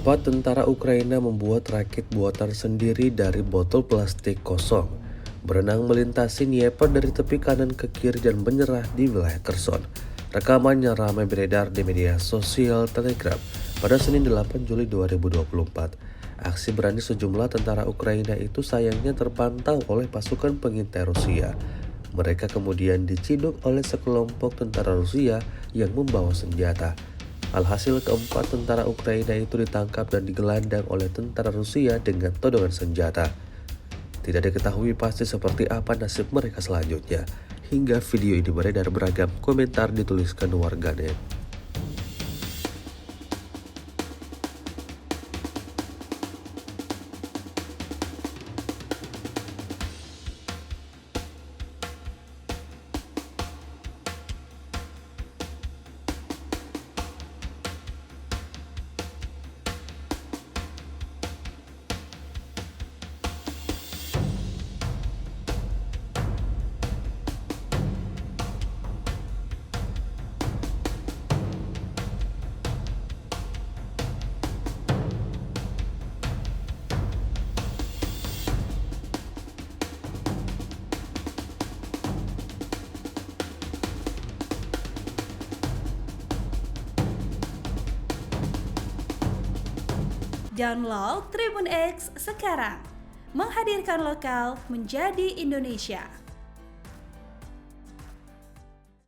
Keempat tentara Ukraina membuat rakit buatan sendiri dari botol plastik kosong, berenang melintasi Dnieper dari tepi kanan ke kiri dan menyerah di wilayah Kherson. Rekamannya ramai beredar di media sosial Telegram pada Senin 8 Juli 2024. Aksi berani sejumlah tentara Ukraina itu sayangnya terpantau oleh pasukan pengintai Rusia. Mereka kemudian diciduk oleh sekelompok tentara Rusia yang membawa senjata. Alhasil keempat tentara Ukraina itu ditangkap dan digelandang oleh tentara Rusia dengan todongan senjata. Tidak diketahui pasti seperti apa nasib mereka selanjutnya. Hingga video ini beredar beragam komentar dituliskan warganet. Download Tribun X sekarang, menghadirkan lokal menjadi Indonesia.